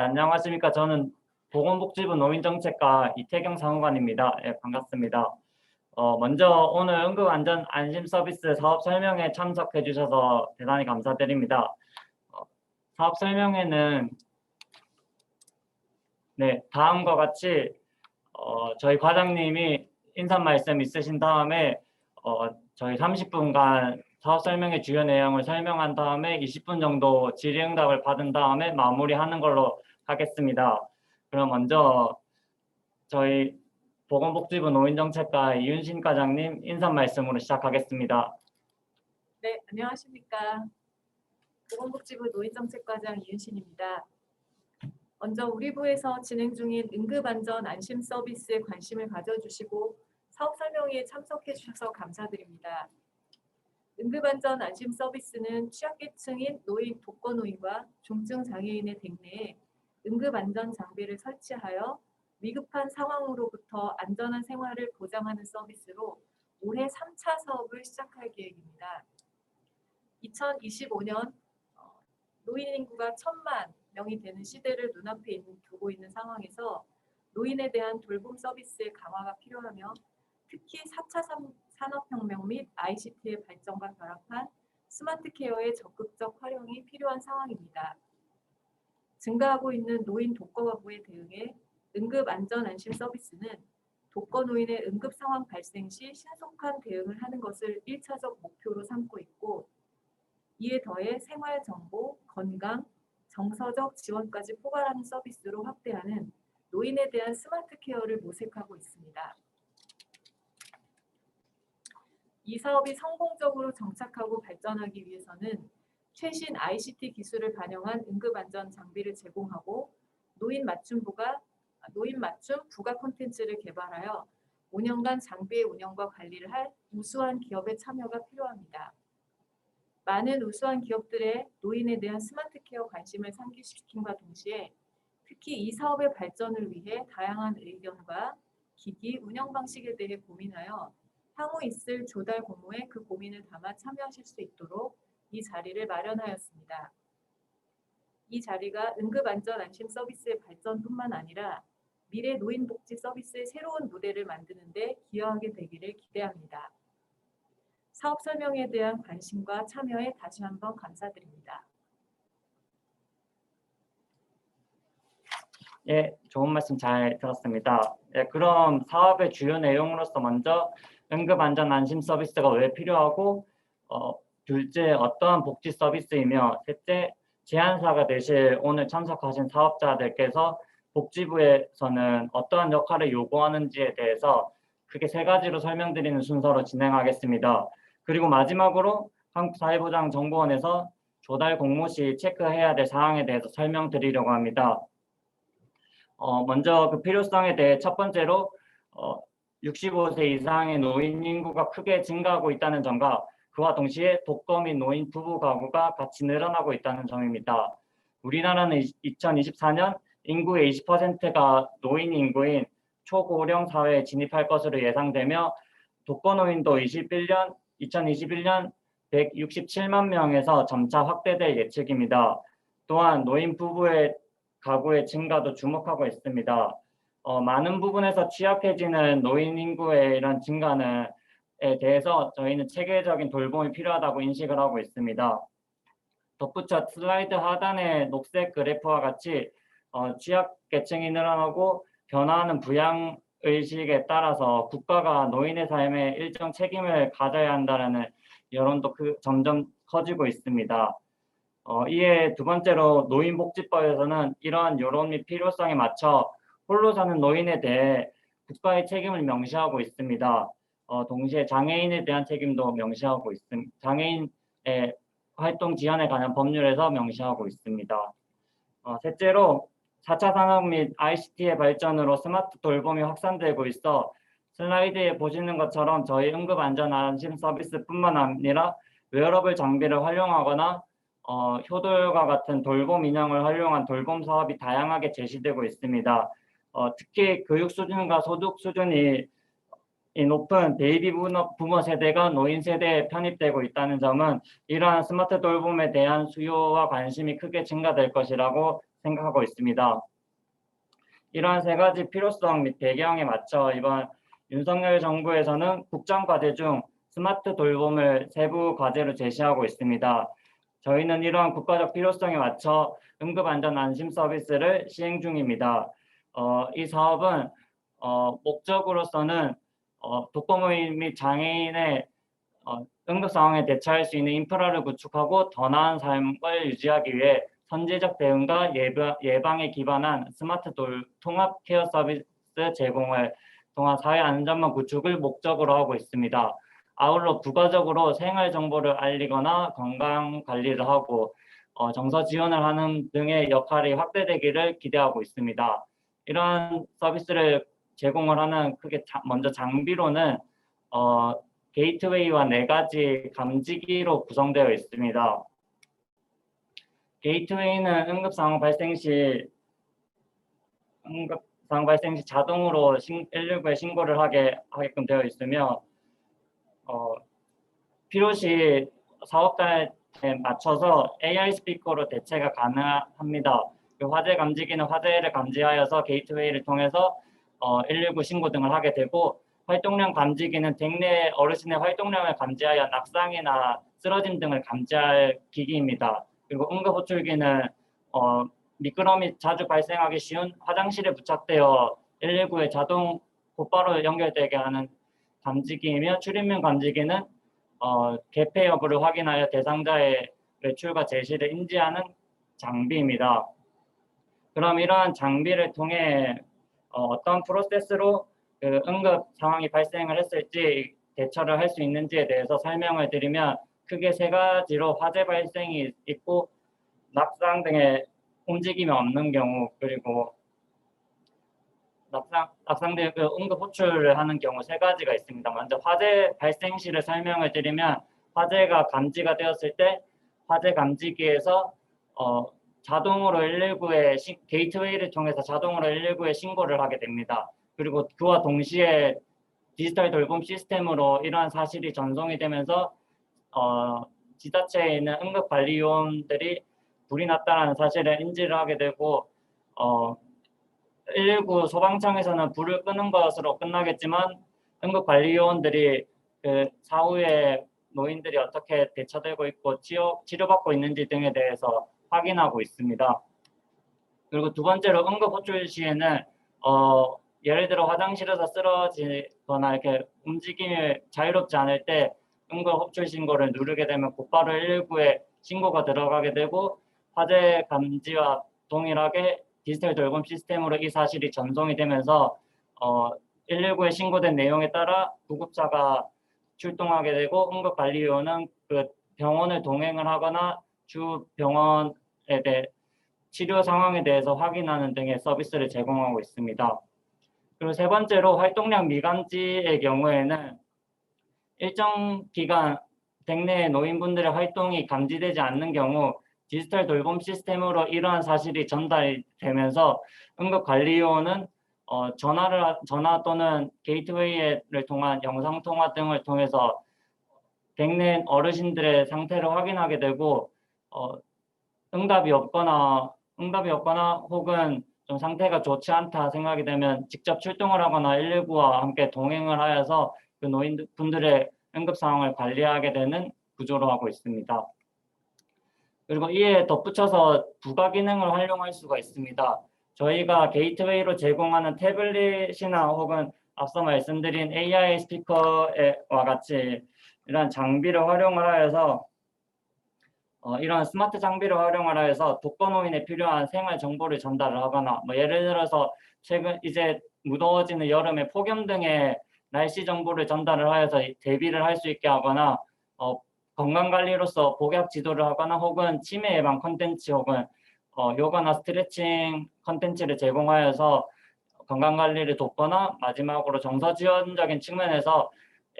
안녕하십니까. 저는 보건복지부 노인정책과 이태경 사무관입니다. 예, 반갑습니다. 먼저 오늘 응급안전 안심서비스 사업 설명회 참석해 주셔서 대단히 감사드립니다. 사업 설명회는 다음과 같이 저희 과장님이 인사 말씀 있으신 다음에 저희 30분간 사업 설명회 주요 내용을 설명한 다음에 20분 정도 질의응답을 받은 다음에 마무리하는 걸로 하겠습니다. 그럼 먼저 저희 보건복지부 노인정책과 이윤신 과장님 인사 말씀으로 시작하겠습니다. 네, 안녕하십니까. 보건복지부 노인정책과장 이윤신입니다. 먼저 우리 부에서 진행 중인 응급안전 안심 서비스에 관심을 가져주시고 사업 설명회에 참석해 주셔서 감사드립니다. 응급안전 안심 서비스는 취약계층인 노인, 독거노인과 중증 장애인의 댁내에 응급안전 장비를 설치하여 위급한 상황으로부터 안전한 생활을 보장하는 서비스로 올해 3차 사업을 시작할 계획입니다. 2025년 노인 인구가 1,000만 명이 되는 시대를 눈앞에 두고 있는 상황에서 노인에 대한 돌봄 서비스의 강화가 필요하며 특히 4차 산업혁명 및 ICT의 발전과 결합한 스마트 케어의 적극적 활용이 필요한 상황입니다. 증가하고 있는 노인 독거 가구에 대응해 응급안전안심 서비스는 독거 노인의 응급 상황 발생 시 신속한 대응을 하는 것을 1차적 목표로 삼고 있고, 이에 더해 생활정보, 건강, 정서적 지원까지 포괄하는 서비스로 확대하는 노인에 대한 스마트 케어를 모색하고 있습니다. 이 사업이 성공적으로 정착하고 발전하기 위해서는 최신 ICT 기술을 반영한 응급안전 장비를 제공하고 노인 맞춤 부가 콘텐츠를 개발하여 5년간 장비의 운영과 관리를 할 우수한 기업의 참여가 필요합니다. 많은 우수한 기업들의 노인에 대한 스마트 케어 관심을 상기시킴과 동시에 특히 이 사업의 발전을 위해 다양한 의견과 기기, 운영 방식에 대해 고민하여 향후 있을 조달 공모에 그 고민을 담아 참여하실 수 있도록 이 자리를 마련하였습니다. 이 자리가 응급안전안심 서비스의 발전뿐만 아니라 미래 노인복지 서비스의 새로운 무대를 만드는 데 기여하게 되기를 기대합니다. 사업 설명에 대한 관심과 참여에 다시 한번 감사드립니다. 예, 좋은 말씀 잘 들었습니다. 예, 그럼 사업의 주요 내용으로서 먼저 응급안전 안심 서비스가 왜 필요하고 둘째 어떠한 복지 서비스이며 셋째 제안사가 되실 오늘 참석하신 사업자들께서 복지부에서는 어떠한 역할을 요구하는지에 대해서 크게 세 가지로 설명드리는 순서로 진행하겠습니다. 그리고 마지막으로 한국사회보장정보원에서 조달 공모 시 체크해야 될 사항에 대해서 설명드리려고 합니다. 먼저 그 필요성에 대해 첫 번째로 65세 이상의 노인 인구가 크게 증가하고 있다는 점과 그와 동시에 독거 및 노인 부부 가구가 같이 늘어나고 있다는 점입니다. 우리나라는 2024년 인구의 20%가 노인 인구인 초고령 사회에 진입할 것으로 예상되며 독거 노인도 2021년 167만 명에서 점차 확대될 예측입니다. 또한 노인 부부의 가구의 증가도 주목하고 있습니다. 많은 부분에서 취약해지는 노인 인구의 이런 증가에 대해서 저희는 체계적인 돌봄이 필요하다고 인식을 하고 있습니다. 덧붙여 슬라이드 하단의 녹색 그래프와 같이 취약계층이 늘어나고 변화하는 부양의식에 따라서 국가가 노인의 삶에 일정 책임을 가져야 한다는 여론도 점점 커지고 있습니다. 이에 두 번째로 노인복지법에서는 이러한 여론 및 필요성에 맞춰 홀로 사는 노인에 대해 국가의 책임을 명시하고 있습니다. 동시에 장애인에 대한 책임도 명시하고 있습니다. 장애인의 활동 지원에 관한 법률에서 명시하고 있습니다. 셋째로 4차 산업 및 ICT의 발전으로 스마트 돌봄이 확산되고 있어 슬라이드에 보시는 것처럼 저희 응급안전안심 서비스뿐만 아니라 웨어러블 장비를 활용하거나 효돌과 같은 돌봄 인형을 활용한 돌봄 사업이 다양하게 제시되고 있습니다. 특히 교육 수준과 소득 수준이 높은 베이비 부머 세대가 노인 세대에 편입되고 있다는 점은 이러한 스마트 돌봄에 대한 수요와 관심이 크게 증가될 것이라고 생각하고 있습니다. 이러한 세 가지 필요성 및 배경에 맞춰 이번 윤석열 정부에서는 국정과제 중 스마트 돌봄을 세부 과제로 제시하고 있습니다. 저희는 이러한 국가적 필요성에 맞춰 응급안전안심 서비스를 시행 중입니다. 이 사업은 목적으로서는 독거노인 및 장애인의 응급 상황에 대처할 수 있는 인프라를 구축하고 더 나은 삶을 유지하기 위해 선제적 대응과 예방에 기반한 스마트 통합 케어 서비스 제공을 통한 사회 안전망 구축을 목적으로 하고 있습니다. 아울러 부가적으로 생활 정보를 알리거나 건강 관리를 하고 정서 지원을 하는 등의 역할이 확대되기를 기대하고 있습니다. 이러한 서비스를 제공을 하는 크게 먼저 장비로는 게이트웨이와 4가지 감지기로 구성되어 있습니다. 게이트웨이는 응급 상황 발생 시 자동으로 119에 신고를 하게끔 되어 있으며 필요시 사업자에 맞춰서 AI 스피커로 대체가 가능합니다. 화재 감지기는 화재를 감지하여서 게이트웨이를 통해서 119 신고 등을 하게 되고, 활동량 감지기는 댁내 어르신의 활동량을 감지하여 낙상이나 쓰러짐 등을 감지할 기기입니다. 그리고 응급호출기는 미끄럼이 자주 발생하기 쉬운 화장실에 부착되어 119에 자동 곧바로 연결되게 하는 감지기이며, 출입문 감지기는 개폐 여부를 확인하여 대상자의 외출과 제시를 인지하는 장비입니다. 그럼 이러한 장비를 통해 어떤 프로세스로 그 응급 상황이 발생을 했을지 대처를 할 수 있는지에 대해서 설명을 드리면, 크게 3가지로 화재 발생이 있고 낙상 등의 움직임이 없는 경우, 그리고 낙상 등 응급 호출을 하는 경우 3가지가 있습니다. 먼저 화재 발생 시를 설명을 드리면, 화재가 감지가 되었을 때 화재 감지기에서 자동으로 119에 게이트웨이를 통해서 자동으로 119에 신고를 하게 됩니다. 그리고 그와 동시에 디지털 돌봄 시스템으로 이러한 사실이 전송이 되면서 지자체에 있는 응급관리요원들이 불이 났다는 사실을 인지를 하게 되고 119 소방청에서는 불을 끄는 것으로 끝나겠지만, 응급관리요원들이 그 사후에 노인들이 어떻게 대처되고 있고 치료받고 있는지 등에 대해서 확인하고 있습니다. 그리고 2번째로 응급호출 시에는 예를 들어 화장실에서 쓰러지거나 이렇게 움직임이 자유롭지 않을 때 응급호출 신고를 누르게 되면 곧바로 119에 신고가 들어가게 되고, 화재 감지와 동일하게 디지털 돌봄 시스템으로 이 사실이 전송이 되면서 119에 신고된 내용에 따라 구급차가 출동하게 되고, 응급관리요원은 그 병원을 동행을 하거나 주 병원에 대해 치료 상황에 대해서 확인하는 등의 서비스를 제공하고 있습니다. 그리고 3번째로 활동량 미감지의 경우에는 일정 기간 댁내 노인분들의 활동이 감지되지 않는 경우 디지털 돌봄 시스템으로 이러한 사실이 전달이 되면서 응급관리요원은 전화 또는 게이트웨이를 통한 영상통화 등을 통해서 댁내 어르신들의 상태를 확인하게 되고, 응답이 없거나 혹은 좀 상태가 좋지 않다 생각이 되면 직접 출동을 하거나 119와 함께 동행을 하여서 그 노인분들의 응급 상황을 관리하게 되는 구조로 하고 있습니다. 그리고 이에 덧붙여서 부가 기능을 활용할 수가 있습니다. 저희가 게이트웨이로 제공하는 태블릿이나 혹은 앞서 말씀드린 AI 스피커와 같이 이런 장비를 활용을 하여서 이런 스마트 장비를 활용을 하여서 독거노인에 필요한 생활 정보를 전달을 하거나, 예를 들어서 최근 이제 무더워지는 여름에 폭염 등의 날씨 정보를 전달을 하여서 대비를 할 수 있게 하거나, 건강관리로서 복약 지도를 하거나, 혹은 치매 예방 컨텐츠 혹은 요가나 스트레칭 컨텐츠를 제공하여서 건강관리를 돕거나, 마지막으로 정서 지원적인 측면에서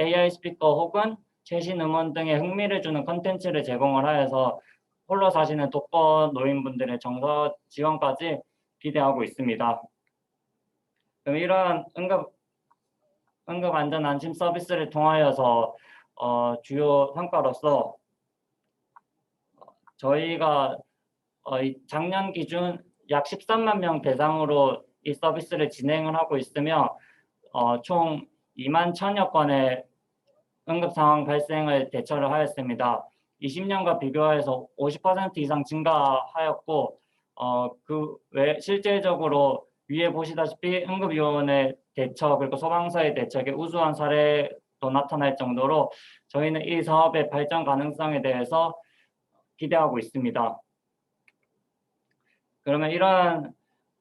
AI 스피커 혹은 최신 음원 등의 흥미를 주는 컨텐츠를 제공을 하여서 홀로 사시는 독거 노인분들의 정서 지원까지 기대하고 있습니다. 그럼 이러한 응급 안전 안심 서비스를 통하여서 주요 성과로서 저희가 작년 기준 약 13만 명 대상으로 이 서비스를 진행을 하고 있으며 총 2만 1천여 건의 응급 상황 발생을 대처를 하였습니다. 20년과 비교해서 50% 이상 증가하였고 그 외 실질적으로 위에 보시다시피 응급요원의 대처 그리고 소방서의 대처에 우수한 사례도 나타날 정도로 저희는 이 사업의 발전 가능성에 대해서 기대하고 있습니다. 그러면 이러한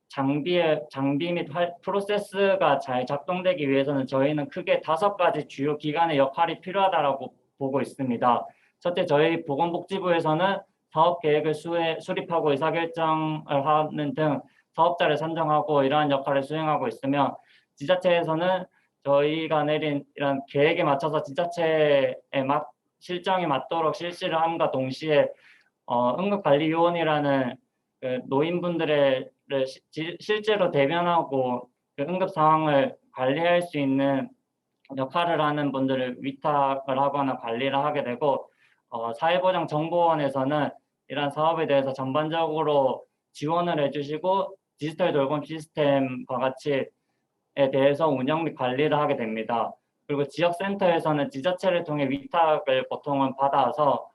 장비 및 프로세스가 잘 작동되기 위해서는 저희는 크게 5가지 주요 기관의 역할이 필요하다고 보고 있습니다. 첫째, 저희 보건복지부에서는 사업 계획을 수립하고 의사결정을 하는 등 사업자를 선정하고 이러한 역할을 수행하고 있으며, 지자체에서는 저희가 내린 이런 계획에 맞춰서 지자체의 실정에 맞도록 실시를 함과 동시에 응급관리요원이라는 그 노인분들의 실제로 대면하고 그 응급 상황을 관리할 수 있는 역할을 하는 분들을 위탁을 하거나 관리를 하게 되고, 사회보장정보원에서는 이러한 사업에 대해서 전반적으로 지원을 해주시고 디지털 돌봄 시스템과 같이에 대해서 운영 및 관리를 하게 됩니다. 그리고 지역센터에서는 지자체를 통해 위탁을 보통은 받아서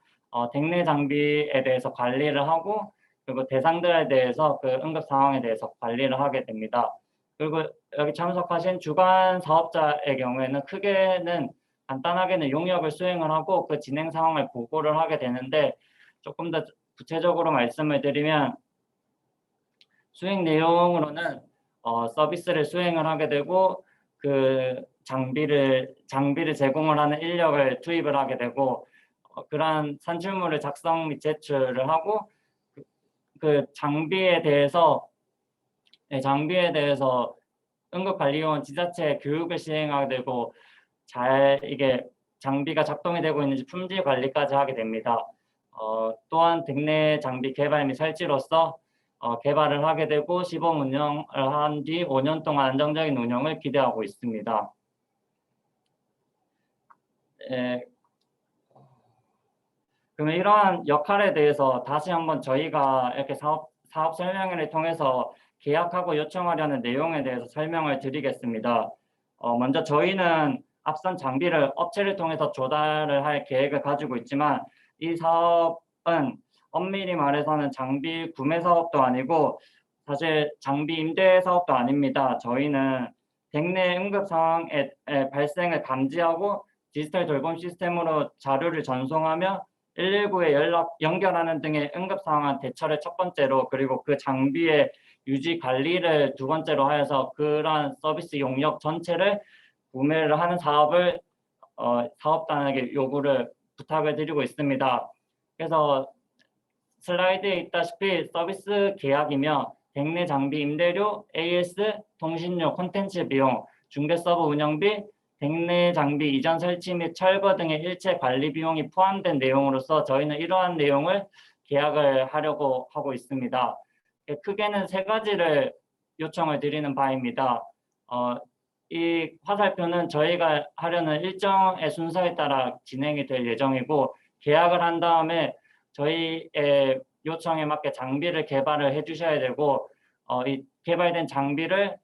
댁내 장비에 대해서 관리를 하고, 그리고 대상들에 대해서 그 응급 상황에 대해서 관리를 하게 됩니다. 그리고 여기 참석하신 주관 사업자의 경우에는 크게는 간단하게는 용역을 수행을 하고 그 진행 상황을 보고를 하게 되는데, 조금 더 구체적으로 말씀을 드리면 수행 내용으로는 서비스를 수행을 하게 되고 그 장비를 제공을 하는 인력을 투입을 하게 되고 그러한 산출물을 작성 및 제출을 하고 그 장비에 대해서 응급관리요원 지자체 교육을 시행하게 되고 잘 이게 장비가 작동이 되고 있는지 품질 관리까지 하게 됩니다. 또한 댁내 장비 개발 및 설치로서 개발을 하게 되고 시범 운영을 한 뒤 5년 동안 안정적인 운영을 기대하고 있습니다. 그러면 이러한 역할에 대해서 다시 한번 저희가 이렇게 사업 설명회를 통해서 계약하고 요청하려는 내용에 대해서 설명을 드리겠습니다. 먼저 저희는 앞선 장비를 업체를 통해서 조달을 할 계획을 가지고 있지만 이 사업은 엄밀히 말해서는 장비 구매 사업도 아니고 사실 장비 임대 사업도 아닙니다. 저희는 댁내 응급 상황의 발생을 감지하고 디지털 돌봄 시스템으로 자료를 전송하며 119에 연결하는 등의 응급 상황 대처를 첫 번째로, 그리고 그 장비의 유지 관리를 두 번째로 하여서 그러한 서비스 용역 전체를 구매를 하는 사업을 사업단에게 요구를 부탁을 드리고 있습니다. 그래서 슬라이드에 있다시피 서비스 계약이며 댁내 장비 임대료, AS, 통신료, 콘텐츠 비용, 중개 서버 운영비, 댁내 장비 이전 설치 및 철거 등의 일체 관리 비용이 포함된 내용으로서 저희는 이러한 내용을 계약을 하려고 하고 있습니다. 크게는 3가지를 요청을 드리는 바입니다. 이 화살표는 저희가 하려는 일정의 순서에 따라 진행이 될 예정이고, 계약을 한 다음에 저희의 요청에 맞게 장비를 개발을 해주셔야 되고 이 개발된 장비를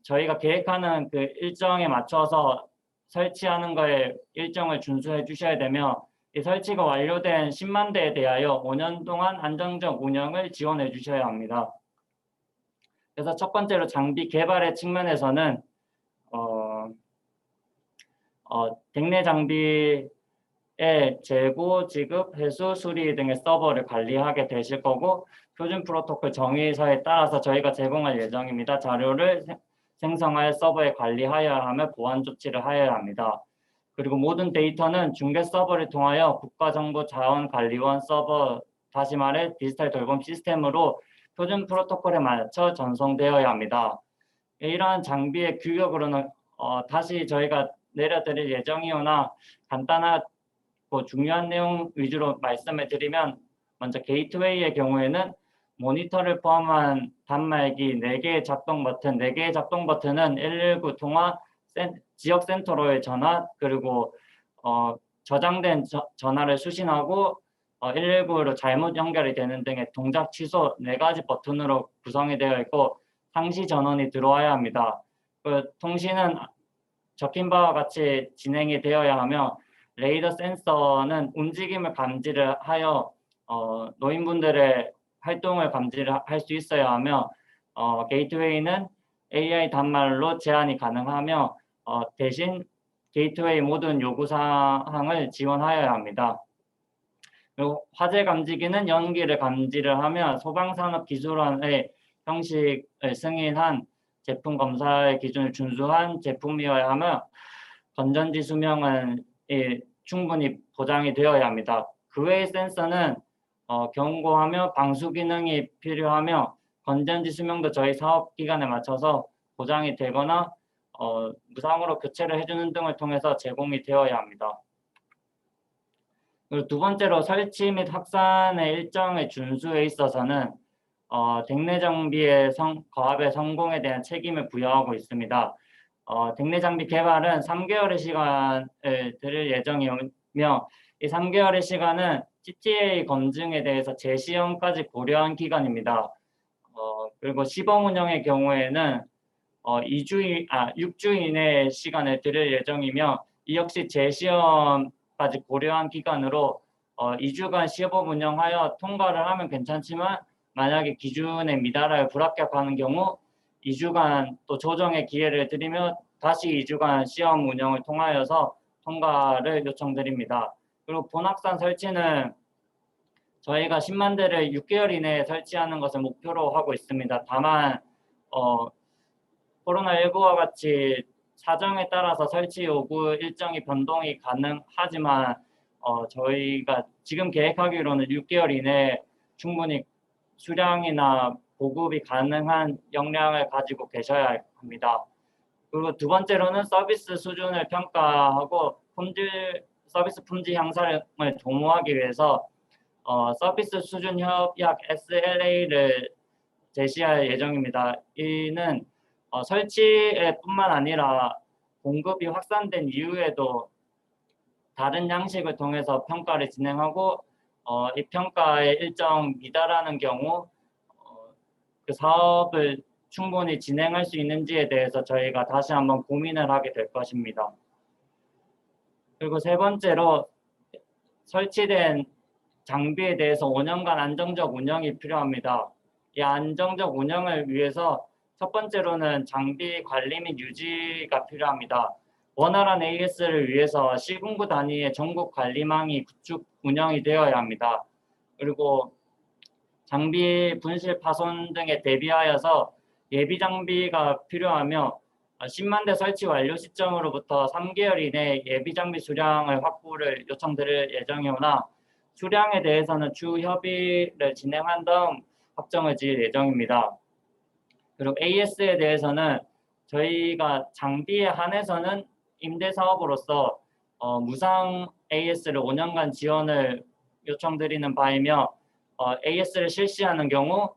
저희가 계획하는 그 일정에 맞춰서 설치하는 거에 일정을 준수해 주셔야 되며, 이 설치가 완료된 10만 대에 대하여 5년 동안 안정적 운영을 지원해 주셔야 합니다. 그래서 첫 번째로 장비 개발의 측면에서는 댁내 장비의 재고, 지급, 회수, 수리 등의 서버를 관리하게 되실 거고, 표준 프로토콜 정의서에 따라서 저희가 제공할 예정입니다. 자료를 생성하여 서버에 관리하여야 하며 보안 조치를 하여야 합니다. 그리고 모든 데이터는 중개 서버를 통하여 국가정보자원관리원 서버, 다시 말해 디지털 돌봄 시스템으로 표준 프로토콜에 맞춰 전송되어야 합니다. 이러한 장비의 규격으로는 다시 저희가 내려드릴 예정이오나 간단하고 중요한 내용 위주로 말씀을 드리면, 먼저 게이트웨이의 경우에는 모니터를 포함한 단말기 4개의 작동 버튼, 4개의 작동 버튼은 119 통화 지역센터로의 전화, 그리고 저장된 전화를 수신하고 119로 잘못 연결이 되는 등의 동작 취소 4가지 버튼으로 구성이 되어 있고 상시 전원이 들어와야 합니다. 그 통신은 적힌 바와 같이 진행이 되어야 하며 레이더 센서는 움직임을 감지를 하여 노인분들의 활동을 감지를 할 수 있어야 하며 게이트웨이는 AI 단말로 제한이 가능하며 대신 게이트웨이 모든 요구사항을 지원하여야 합니다. 그리고 화재 감지기는 연기를 감지를 하며 소방산업기술원의 형식을 승인한 제품 검사의 기준을 준수한 제품이어야 하며 건전지 수명은 충분히 보장이 되어야 합니다. 그 외의 센서는 경고하며 방수 기능이 필요하며 건전지 수명도 저희 사업 기간에 맞춰서 보장이 되거나 무상으로 교체를 해주는 등을 통해서 제공이 되어야 합니다. 그리고 두 번째로 설치 및 확산의 일정의 준수에 있어서는 댁내 장비의 거합의 성공에 대한 책임을 부여하고 있습니다. 댁내 장비 개발은 3개월의 시간을 들일 예정이며 이 3개월의 시간은 CTA 검증에 대해서 재시험까지 고려한 기간입니다. 그리고 시범 운영의 경우에는 6주 이내의 시간을 들일 예정이며 이 역시 재시험까지 고려한 기간으로 2주간 시범 운영하여 통과를 하면 괜찮지만 만약에 기준에 미달하여 불합격하는 경우 2주간 또 조정의 기회를 드리며 다시 2주간 시험 운영을 통하여서 통과를 요청드립니다. 그리고 본확산 설치는 저희가 10만 대를 6개월 이내에 설치하는 것을 목표로 하고 있습니다. 다만 코로나19와 같이 사정에 따라서 설치 요구 일정이 변동이 가능하지만 저희가 지금 계획하기로는 6개월 이내에 충분히 수량이나 보급이 가능한 역량을 가지고 계셔야 합니다. 그리고 두 번째로는 서비스 수준을 평가하고 서비스 품질 향상을 도모하기 위해서 서비스 수준 협약 SLA를 제시할 예정입니다. 이는 설치에 뿐만 아니라 공급이 확산된 이후에도 다른 양식을 통해서 평가를 진행하고 이 평가에 일정 미달하는 경우 그 사업을 충분히 진행할 수 있는지에 대해서 저희가 다시 한번 고민을 하게 될 것입니다. 그리고 세 번째로 설치된 장비에 대해서 5년간 안정적 운영이 필요합니다. 이 안정적 운영을 위해서 첫 번째로는 장비 관리 및 유지가 필요합니다. 원활한 AS를 위해서 시군구 단위의 전국 관리망이 구축 운영이 되어야 합니다. 그리고 장비 분실 파손 등에 대비하여서 예비 장비가 필요하며 10만 대 설치 완료 시점으로부터 3개월 이내에 예비 장비 수량을 확보를 요청드릴 예정이오나 수량에 대해서는 추후 협의를 진행한 다음 확정을 지을 예정입니다. 그리고 AS에 대해서는 저희가 장비에 한해서는 임대사업으로서 무상 AS를 5년간 지원을 요청드리는 바이며 AS를 실시하는 경우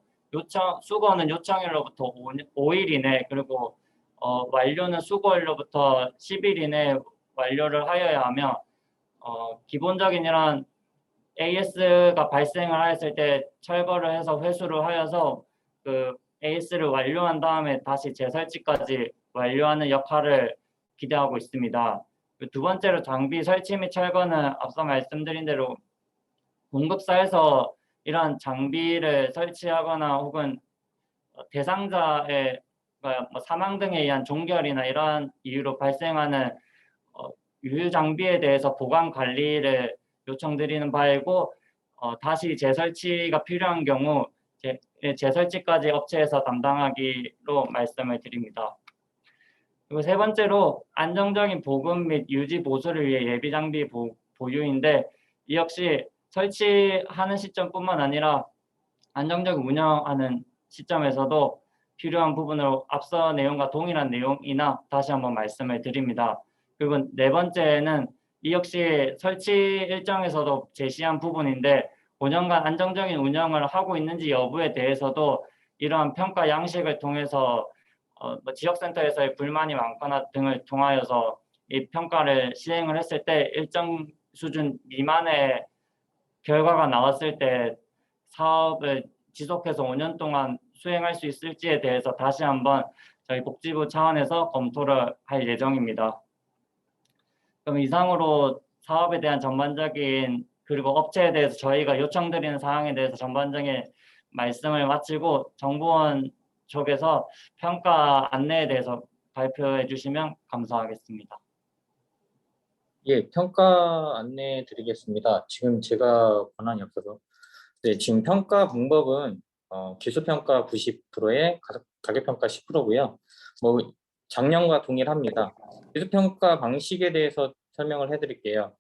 수거는 요청일로부터 5일 이내 그리고 완료는 수거일로부터 10일 이내 완료를 하여야 하며 기본적인 이런 AS가 발생을 하였을 때 철거를 해서 회수를 하여서 그 AS를 완료한 다음에 다시 재설치까지 완료하는 역할을 기대하고 있습니다. 두 번째로 장비 설치 및 철거는 앞서 말씀드린 대로 공급사에서 이러한 장비를 설치하거나 혹은 대상자의 사망 등에 의한 종결이나 이러한 이유로 발생하는 유휴 장비에 대해서 보관 관리를 요청드리는 바이고 다시 재설치가 필요한 경우 재설치까지 업체에서 담당하기로 말씀을 드립니다. 그리고 세 번째로 안정적인 보급 및 유지 보수를 위해 예비 장비 보유인데 이 역시 설치하는 시점뿐만 아니라 안정적인 운영하는 시점에서도 필요한 부분으로 앞서 내용과 동일한 내용이나 다시 한번 말씀을 드립니다. 그리고 네 번째는 이 역시 설치 일정에서도 제시한 부분인데 5년간 안정적인 운영을 하고 있는지 여부에 대해서도 이러한 평가 양식을 통해서 지역센터에서의 불만이 많거나 등을 통하여서 이 평가를 시행을 했을 때 일정 수준 미만의 결과가 나왔을 때 사업을 지속해서 5년 동안 수행할 수 있을지에 대해서 다시 한번 저희 복지부 차원에서 검토를 할 예정입니다. 그럼 이상으로 사업에 대한 전반적인 그리고 업체에 대해서 저희가 요청드리는 사항에 대해서 전반적인 말씀을 마치고 정보원 쪽에서 평가 안내에 대해서 발표해 주시면 감사하겠습니다. 예, 평가 안내 드리겠습니다. 지금 제가 권한이 없어서. 네, 지금 평가 방법은 기술평가 90%에 가격평가 10%고요. 뭐 작년과 동일합니다. 기술평가 방식에 대해서 설명을 해드릴게요.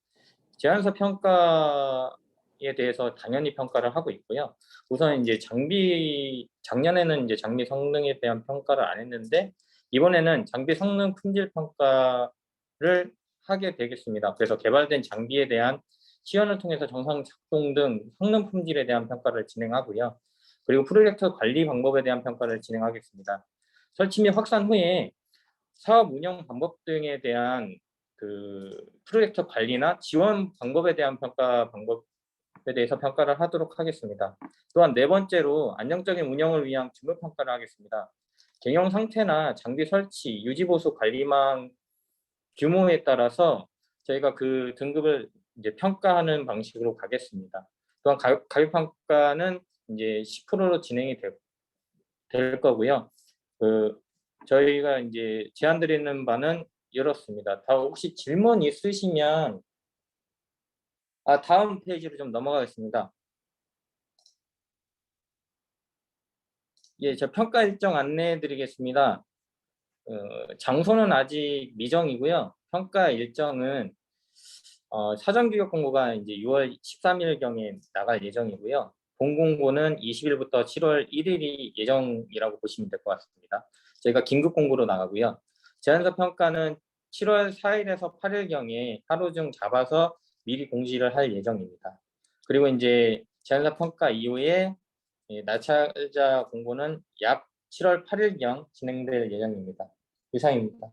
제안서 평가에 대해서 당연히 평가를 하고 있고요. 우선 이제 작년에는 이제 장비 성능에 대한 평가를 안 했는데 이번에는 장비 성능 품질 평가를 하게 되겠습니다. 그래서 개발된 장비에 대한 시연을 통해서 정상 작동 등 성능 품질에 대한 평가를 진행하고요. 그리고 프로젝트 관리 방법에 대한 평가를 진행하겠습니다. 설치 및 확산 후에 사업 운영 방법 등에 대한 그 프로젝트 관리나 지원 방법에 대한 방법에 대해서 평가를 하도록 하겠습니다. 또한 네 번째로 안정적인 운영을 위한 직무 평가를 하겠습니다. 경영 상태나 장비 설치, 유지 보수 관리망 규모에 따라서 저희가 그 등급을 이제 평가하는 방식으로 가겠습니다. 또한 가격 평가는 이제 10%로 진행이 될 거고요. 저희가 이제 제안 드리는 바는 이렇습니다. 다 혹시 질문 있으시면 다음 페이지로 좀 넘어가겠습니다. 예, 저 평가 일정 안내해 드리겠습니다. 장소는 아직 미정이고요. 평가 일정은 사전 규격 공고가 이제 6월 13일경에 나갈 예정이고요. 본 공고는 20일부터 7월 1일이 예정이라고 보시면 될 것 같습니다. 저희가 긴급 공고로 나가고요. 제안서 평가는 7월 4일에서 8일경에 하루 중 잡아서 미리 공지를 할 예정입니다. 그리고 이제 제안서 평가 이후에 낙찰자 공고는 약 7월 8일경 진행될 예정입니다. 이상입니다.